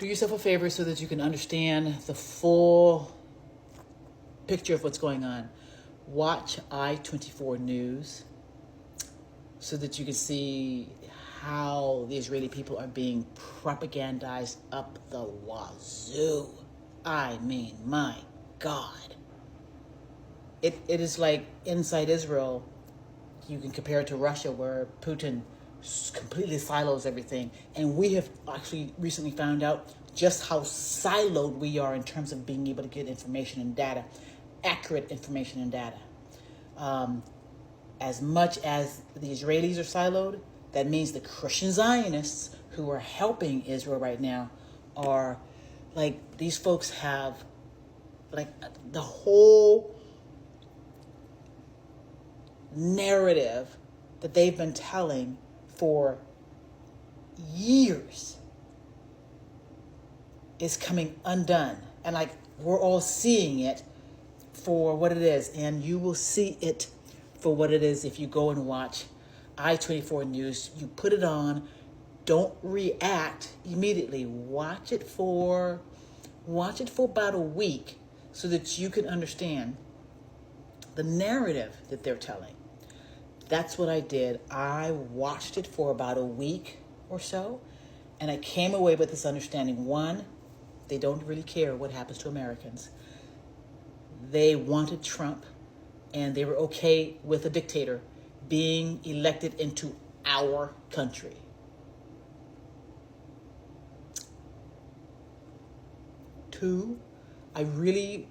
do yourself a favor so that you can understand the full picture of what's going on. Watch I24 News so that you can see how the Israeli people are being propagandized up the wazoo. I mean, my God. It is like inside Israel, you can compare it to Russia, where Putin completely silos everything. And we have actually recently found out just how siloed we are in terms of being able to get information and data, accurate information and data. As much as the Israelis are siloed, that means the Christian Zionists who are helping Israel right now are like, these folks have like the whole narrative that they've been telling for years is coming undone. And like, we're all seeing it for what it is. And you will see it for what it is if you go and watch I24 News. You put it on. Don't react immediately. Watch it for about a week so that you can understand the narrative that they're telling. That's what I did. I watched it for about a week or so, and I came away with this understanding. One, they don't really care what happens to Americans. They wanted Trump, and they were okay with a dictator being elected into our country. Two, I really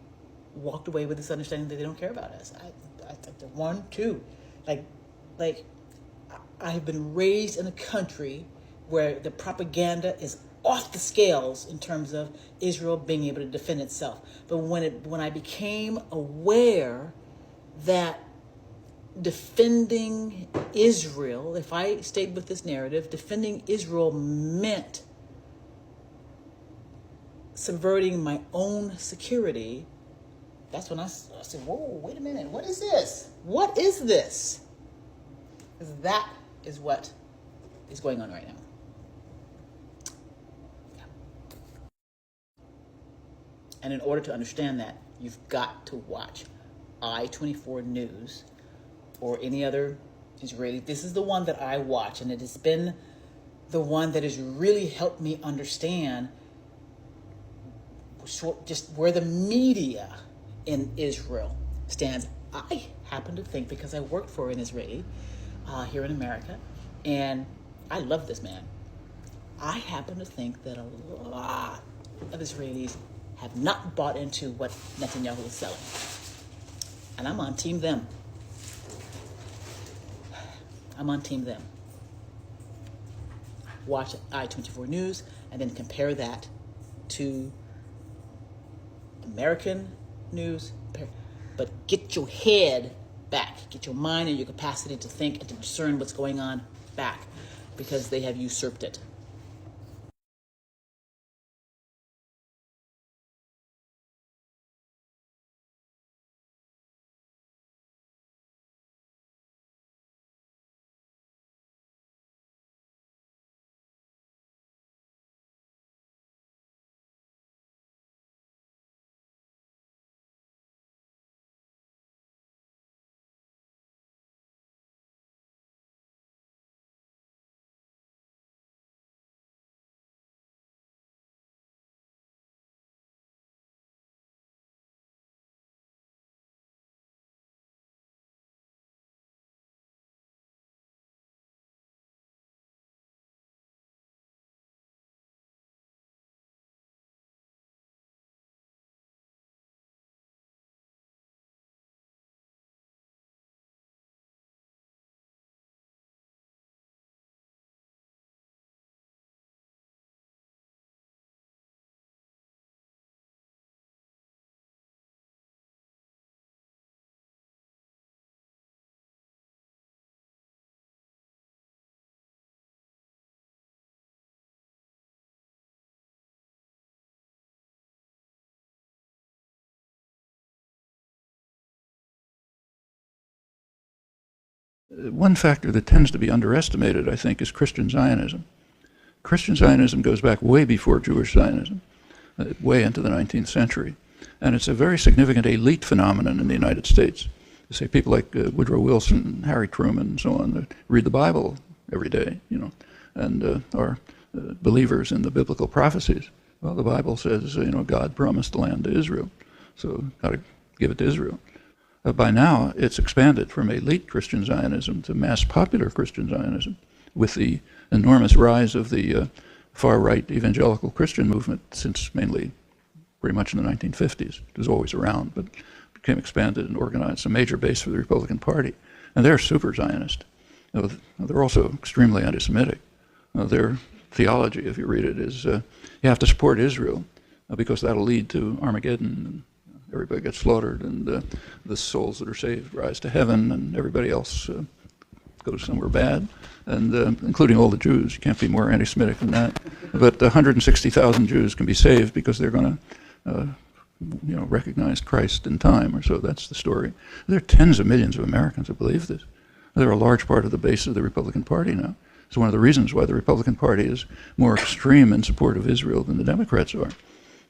walked away with this understanding that they don't care about us. I think the one, two, like I have been raised in a country where the propaganda is off the scales in terms of Israel being able to defend itself. But when I became aware that defending Israel, if I stayed with this narrative, defending Israel meant subverting my own security, that's when I said, whoa, wait a minute, what is this? What is this? Because that is what is going on right now. Yeah. And in order to understand that, you've got to watch I24 News or any other Israeli. This is the one that I watch, and it has been the one that has really helped me understand just where the media in Israel stands. I happen to think, because I worked for an Israeli here in America, and I love this man, I happen to think that a lot of Israelis have not bought into what Netanyahu is selling. And I'm on team them. I'm on team them. Watch I24 News and then compare that to American news. But get your head back. Get your mind and your capacity to think and to discern what's going on back, because they have usurped it. One factor that tends to be underestimated, I think, is Christian Zionism. Christian Zionism goes back way before Jewish Zionism, way into the 19th century. And it's a very significant elite phenomenon in the United States. You say people like Woodrow Wilson, Harry Truman, and so on, that read the Bible every day, and are believers in the biblical prophecies. Well, the Bible says, God promised the land to Israel, so got to give it to Israel. By now, it's expanded from elite Christian Zionism to mass popular Christian Zionism, with the enormous rise of the far-right evangelical Christian movement since mainly pretty much in the 1950s. It was always around, but became expanded and organized. It's a major base for the Republican Party. And they're super Zionist. They're also extremely anti-Semitic. Their theology, if you read it, is you have to support Israel because that'll lead to Armageddon. And everybody gets slaughtered, and the souls that are saved rise to heaven, and everybody else goes somewhere bad, and including all the Jews. You can't be more anti-Semitic than that. But 160,000 Jews can be saved because they're going to recognize Christ in time, or so. That's the story. There are tens of millions of Americans who believe this. They're a large part of the base of the Republican Party now. It's one of the reasons why the Republican Party is more extreme in support of Israel than the Democrats are,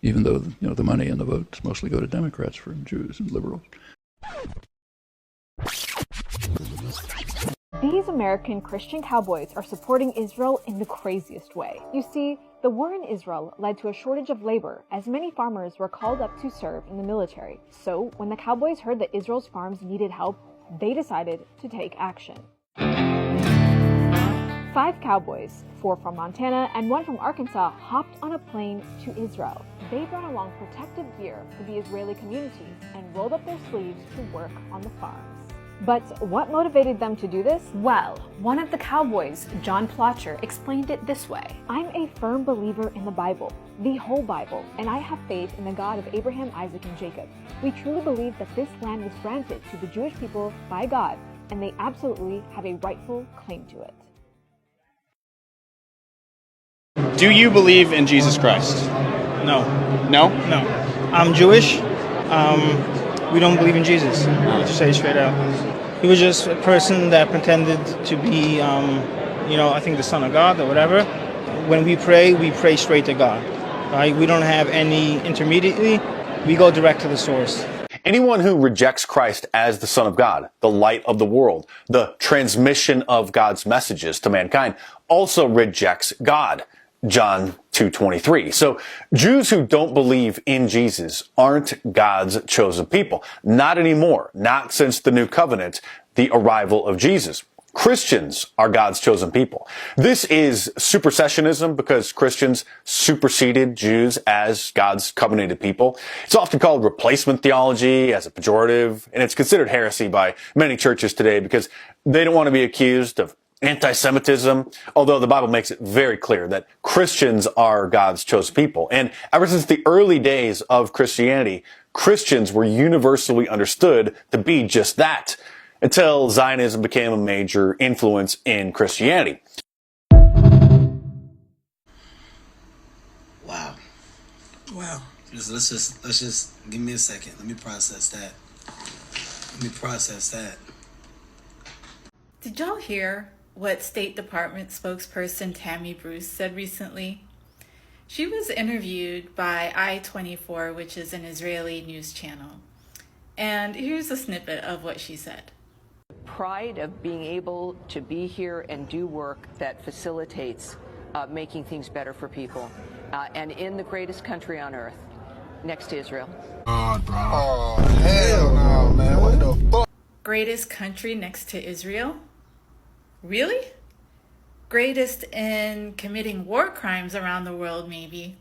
even though the money and the votes mostly go to Democrats from Jews and liberals. These American Christian cowboys are supporting Israel in the craziest way. You see, the war in Israel led to a shortage of labor, as many farmers were called up to serve in the military. So, when the cowboys heard that Israel's farms needed help, they decided to take action. 5 cowboys, 4 from Montana and 1 from Arkansas, hopped on a plane to Israel. They brought along protective gear for the Israeli communities and rolled up their sleeves to work on the farms. But what motivated them to do this? Well, one of the cowboys, John Plotcher, explained it this way. I'm a firm believer in the Bible, the whole Bible, and I have faith in the God of Abraham, Isaac, and Jacob. We truly believe that this land was granted to the Jewish people by God, and they absolutely have a rightful claim to it. Do you believe in Jesus Christ? No. No? No. I'm Jewish. We don't believe in Jesus, to say it straight out. He was just a person that pretended to be, I think the Son of God or whatever. When we pray straight to God. Right? We don't have any intermediately. We go direct to the source. Anyone who rejects Christ as the Son of God, the light of the world, the transmission of God's messages to mankind, also rejects God. John 2:23. So Jews who don't believe in Jesus aren't God's chosen people. Not anymore. Not since the new covenant, the arrival of Jesus. Christians are God's chosen people. This is supersessionism because Christians superseded Jews as God's covenanted people. It's often called replacement theology as a pejorative, and it's considered heresy by many churches today because they don't want to be accused of anti-Semitism, although the Bible makes it very clear that Christians are God's chosen people. And ever since the early days of Christianity, Christians were universally understood to be just that, until Zionism became a major influence in Christianity. Wow. Let's just give me a second. Let me process that. Did y'all hear what State Department spokesperson Tammy Bruce said recently? She was interviewed by I24, which is an Israeli news channel. And here's a snippet of what she said. Pride of being able to be here and do work that facilitates making things better for people. And in the greatest country on earth, next to Israel. God, bro. Oh, hell no, man. What the fuck? Greatest country next to Israel? Really? Greatest in committing war crimes around the world, maybe.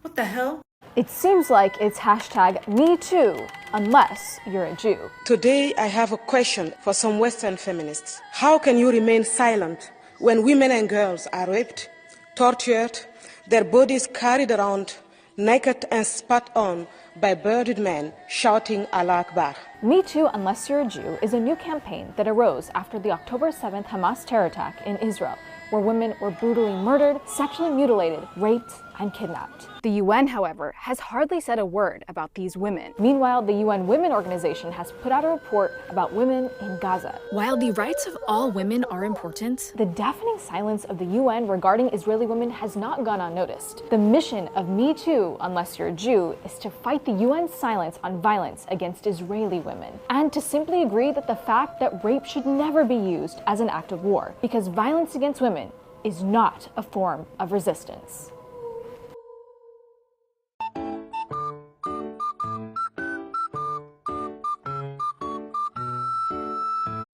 What the hell? It seems like it's #MeToo, unless you're a Jew. Today, I have a question for some Western feminists. How can you remain silent when women and girls are raped, tortured, their bodies carried around naked and spat on by bearded men shouting Allah Akbar? Me Too, Unless You're a Jew is a new campaign that arose after the October 7th Hamas terror attack in Israel, where women were brutally murdered, sexually mutilated, raped, and kidnapped. The UN, however, has hardly said a word about these women. Meanwhile, the UN Women Organization has put out a report about women in Gaza. While the rights of all women are important, the deafening silence of the UN regarding Israeli women has not gone unnoticed. The mission of Me Too, unless you're a Jew, is to fight the UN's silence on violence against Israeli women, and to simply agree that the fact that rape should never be used as an act of war, because violence against women is not a form of resistance.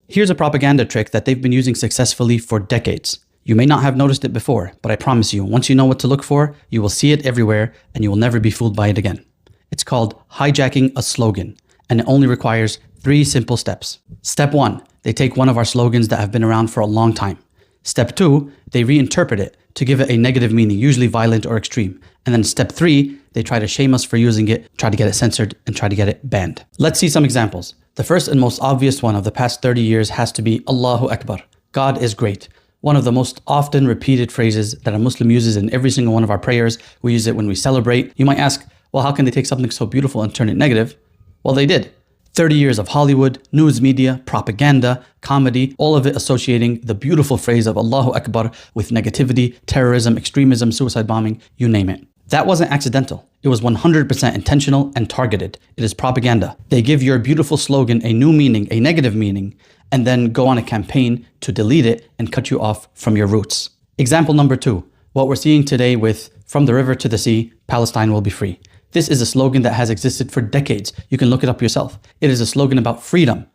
Here's a propaganda trick that they've been using successfully for decades. You may not have noticed it before, but I promise you, once you know what to look for, you will see it everywhere and you will never be fooled by it again. It's called hijacking a slogan, and it only requires 3 simple steps. Step 1, they take one of our slogans that have been around for a long time. Step 2, they reinterpret it to give it a negative meaning, usually violent or extreme. And then step 3, they try to shame us for using it, try to get it censored, and try to get it banned. Let's see some examples. The first and most obvious one of the past 30 years has to be Allahu Akbar. God is great. One of the most often repeated phrases that a Muslim uses in every single one of our prayers. We use it when we celebrate. You might ask, well, how can they take something so beautiful and turn it negative? Well, they did. 30 years of Hollywood, news media, propaganda, comedy, all of it associating the beautiful phrase of Allahu Akbar with negativity, terrorism, extremism, suicide bombing, you name it. That wasn't accidental. It was 100% intentional and targeted. It is propaganda. They give your beautiful slogan a new meaning, a negative meaning, and then go on a campaign to delete it and cut you off from your roots. Example number 2, what we're seeing today with "From the river to the sea, Palestine will be free." This is a slogan that has existed for decades. You can look it up yourself. It is a slogan about freedom.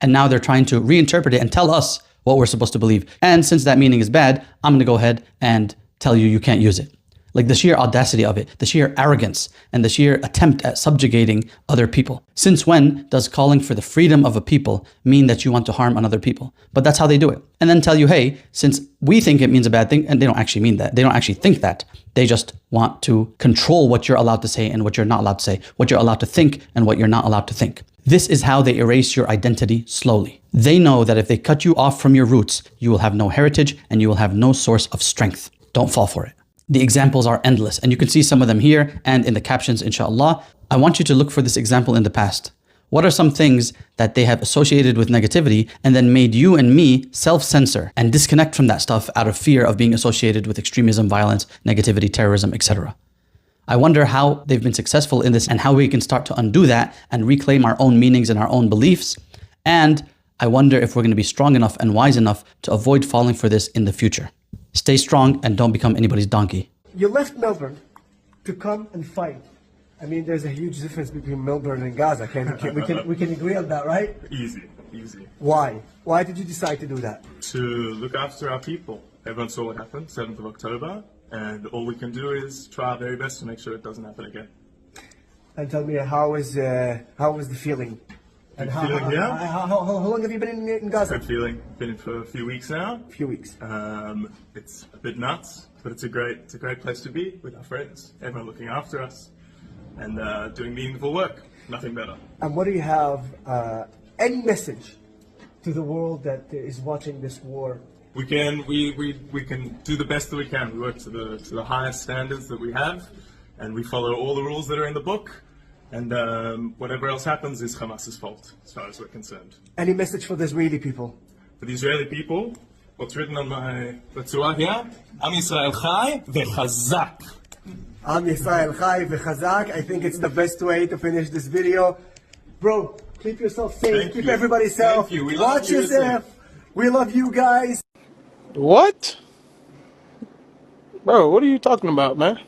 And now they're trying to reinterpret it and tell us what we're supposed to believe. And since that meaning is bad, I'm going to go ahead and tell you can't use it. Like the sheer audacity of it, the sheer arrogance, and the sheer attempt at subjugating other people. Since when does calling for the freedom of a people mean that you want to harm another people? But that's how they do it. And then tell you, hey, since we think it means a bad thing, and they don't actually mean that. They don't actually think that. They just want to control what you're allowed to say and what you're not allowed to say, what you're allowed to think and what you're not allowed to think. This is how they erase your identity slowly. They know that if they cut you off from your roots, you will have no heritage and you will have no source of strength. Don't fall for it. The examples are endless, and you can see some of them here and in the captions, inshallah. I want you to look for this example in the past. What are some things that they have associated with negativity and then made you and me self-censor and disconnect from that stuff out of fear of being associated with extremism, violence, negativity, terrorism, etc.? I wonder how they've been successful in this and how we can start to undo that and reclaim our own meanings and our own beliefs. And I wonder if we're going to be strong enough and wise enough to avoid falling for this in the future. Stay strong and don't become anybody's donkey. You left Melbourne to come and fight. I mean, there's a huge difference between Melbourne and Gaza. We can agree on that, right? Easy. Why? Why did you decide to do that? To look after our people. Everyone saw what happened, 7th of October, and all we can do is try our very best to make sure it doesn't happen again. And tell me, how was the feeling? Good feeling, yeah. How long have you been in Gaza? Good feeling. Been in for a few weeks now. It's a bit nuts, but it's a great place to be with our friends. Everyone looking after us and doing meaningful work. Nothing better. And what do you have? Any message to the world that is watching this war? We can do the best that we can. We work to the highest standards that we have, and we follow all the rules that are in the book. And whatever else happens is Hamas's fault, as far as we're concerned. Any message for the Israeli people? For the Israeli people, what's written on my Ratzua here, Am Yisrael Chai Vechazak. Am Yisrael Chai Vechazak. I think it's the best way to finish this video. Bro, keep yourself safe. Keep everybody safe. Thank you. Watch yourself. We love you guys. What? Bro, what are you talking about, man?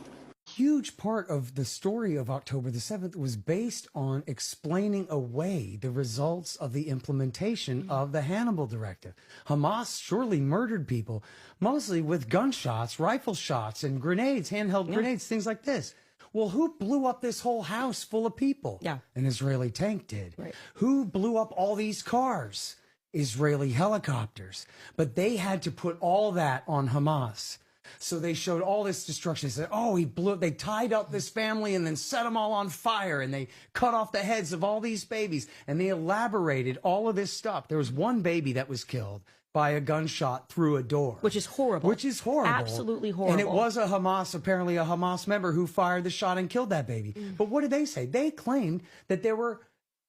Huge part of the story of October the 7th was based on explaining away the results of the implementation of the Hannibal Directive. Hamas surely murdered people, mostly with gunshots, rifle shots, and grenades, handheld grenades, things like this. Well, who blew up this whole house full of people? Yeah. An Israeli tank did. Right. Who blew up all these cars? Israeli helicopters. But they had to put all that on Hamas. So they showed all this destruction. They said, oh, they tied up this family and then set them all on fire. And they cut off the heads of all these babies. And they elaborated all of this stuff. There was one baby that was killed by a gunshot through a door. Which is horrible. Which is horrible. Absolutely horrible. And it was apparently a Hamas member who fired the shot and killed that baby. But what did they say? They claimed that there were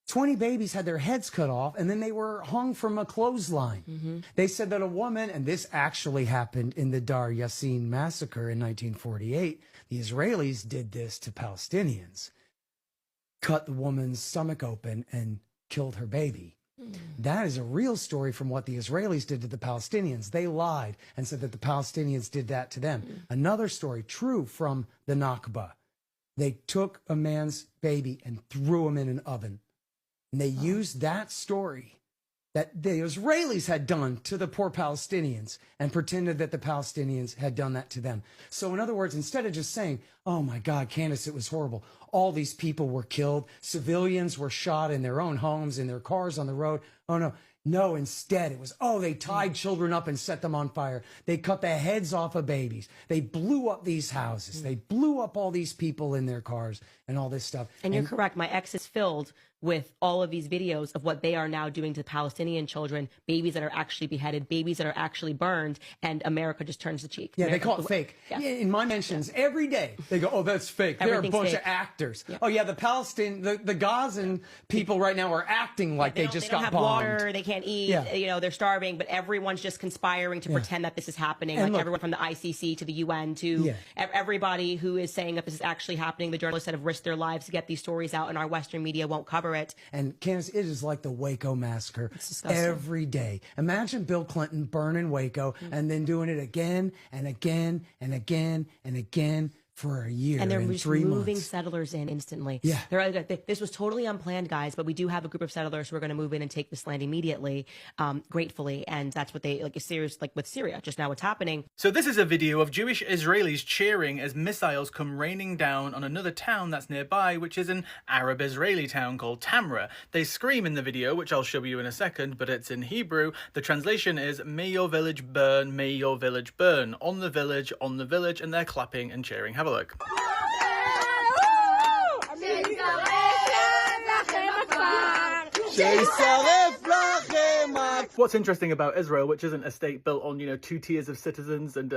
20 babies had their heads cut off, and then they were hung from a clothesline. They said that a woman, and this actually happened in the Dar Yassin massacre in 1948, the Israelis did this to Palestinians, cut the woman's stomach open and killed her baby. That is a real story from what the Israelis did to the Palestinians. They lied and said that the Palestinians did that to them. Another story, true, from the Nakba. They took a man's baby and threw him in an oven. And they used that story that the Israelis had done to the poor Palestinians and pretended that the Palestinians had done that to them. So in other words, instead of just saying, oh my God, Candace, it was horrible. All these people were killed. Civilians were shot in their own homes, in their cars on the road. Oh no. No, instead it was, they tied children up and set them on fire. They cut the heads off of babies. They blew up these houses. They blew up all these people in their cars and all this stuff. And you're correct. My ex is filled with all of these videos of what they are now doing to Palestinian children, babies that are actually beheaded, babies that are actually burned, and America just turns the cheek. Yeah, America, they call it fake. Yeah. In my mentions, every day, they go, that's fake. They're a bunch of actors. Yeah. Oh, yeah, the Gazan people right now are acting like they just got bombed. They don't have water, they can't eat, they're starving, but everyone's just conspiring to pretend that this is happening. And like everyone from the ICC to the UN to everybody who is saying that this is actually happening. The journalists that have risked their lives to get these stories out, and our Western media won't cover it. And Candace, it is like the Waco massacre every day. Imagine Bill Clinton burning Waco and then doing it again and again and again and again for a year and they're in just 3 moving months. settlers in instantly. Yeah. This was totally unplanned, guys, but we do have a group of settlers who are going to move in and take this land immediately, gratefully, and that's what they, like with Syria, just now what's happening. So this is a video of Jewish Israelis cheering as missiles come raining down on another town that's nearby, which is an Arab Israeli town called Tamra. They scream in the video, which I'll show you in a second, but it's in Hebrew. The translation is, may your village burn, may your village burn. On the village, and they're clapping and cheering. Have a look. What's interesting about Israel, which isn't a state built on, 2 tiers of citizens and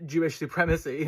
Jewish supremacy,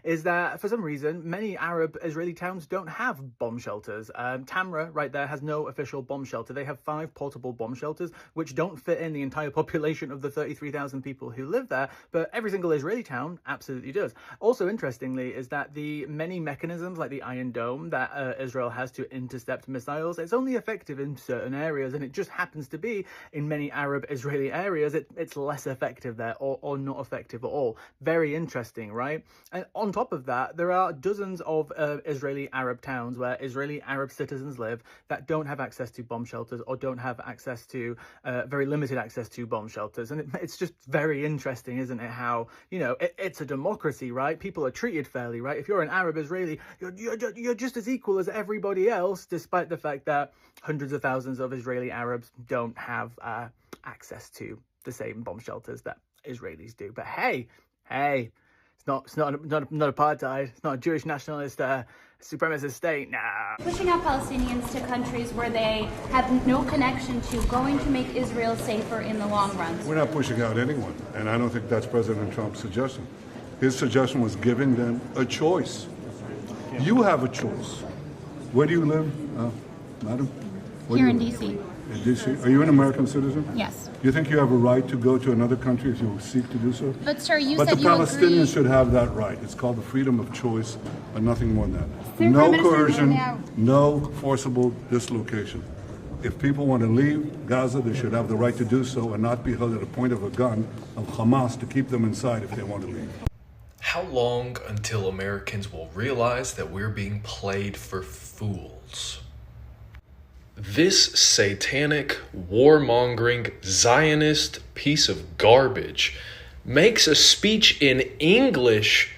is that for some reason, many Arab Israeli towns don't have bomb shelters. Tamra, right there, has no official bomb shelter. They have 5 portable bomb shelters, which don't fit in the entire population of the 33,000 people who live there, but every single Israeli town absolutely does. Also, interestingly, is that the many mechanisms, like the Iron Dome, that Israel has to intercept missiles, it's only effective in certain areas, and it just happens to be in many Arab Israeli areas it's less effective there, or not effective at all. Very interesting, right? And on top of that, there are dozens of Israeli Arab towns where Israeli Arab citizens live that don't have access to bomb shelters, or don't have access to very limited access to bomb shelters. And it's just very interesting, isn't it, how it's a democracy, right? People are treated fairly, right? If you're an Arab Israeli, you're just as equal as everybody else, despite the fact that hundreds of thousands of Israeli Arabs don't have access to the same bomb shelters that Israelis do. But hey, it's not apartheid. It's not a Jewish nationalist supremacist state. Nah. Pushing out Palestinians to countries where they have no connection to going to make Israel safer in the long run. We're not pushing out anyone, and I don't think that's President Trump's suggestion. His suggestion was giving them a choice. You have a choice. Where do you live, madam? Here in D.C. In D.C. Are you an American citizen? Yes. You think you have a right to go to another country if you seek to do so? But sir, you said you the Palestinians should have that right. It's called the freedom of choice, and nothing more than that. Sir, No coercion, no forcible dislocation. If people want to leave Gaza, they should have the right to do so and not be held at the point of a gun of Hamas to keep them inside if they want to leave. How long until Americans will realize that we're being played for fools? This satanic, warmongering, Zionist piece of garbage makes a speech in English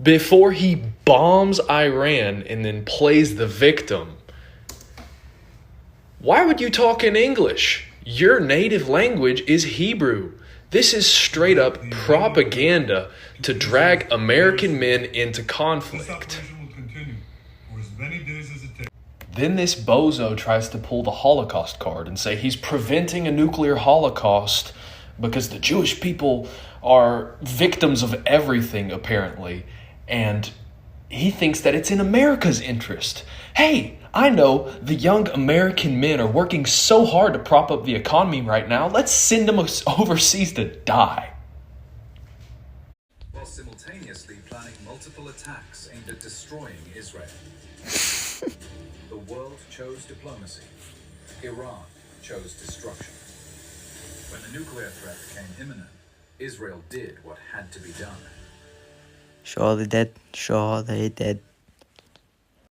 before he bombs Iran and then plays the victim. Why would you talk in English? Your native language is Hebrew. This is straight up propaganda to drag American men into conflict. Then this bozo tries to pull the Holocaust card and say he's preventing a nuclear Holocaust because the Jewish people are victims of everything, apparently, and he thinks that it's in America's interest. Hey, I know the young American men are working so hard to prop up the economy right now. Let's send them overseas to die. While simultaneously planning multiple attacks aimed at destroying Israel. The world chose diplomacy. Iran chose destruction. When the nuclear threat became imminent, Israel did what had to be done. Surely dead. Surely dead.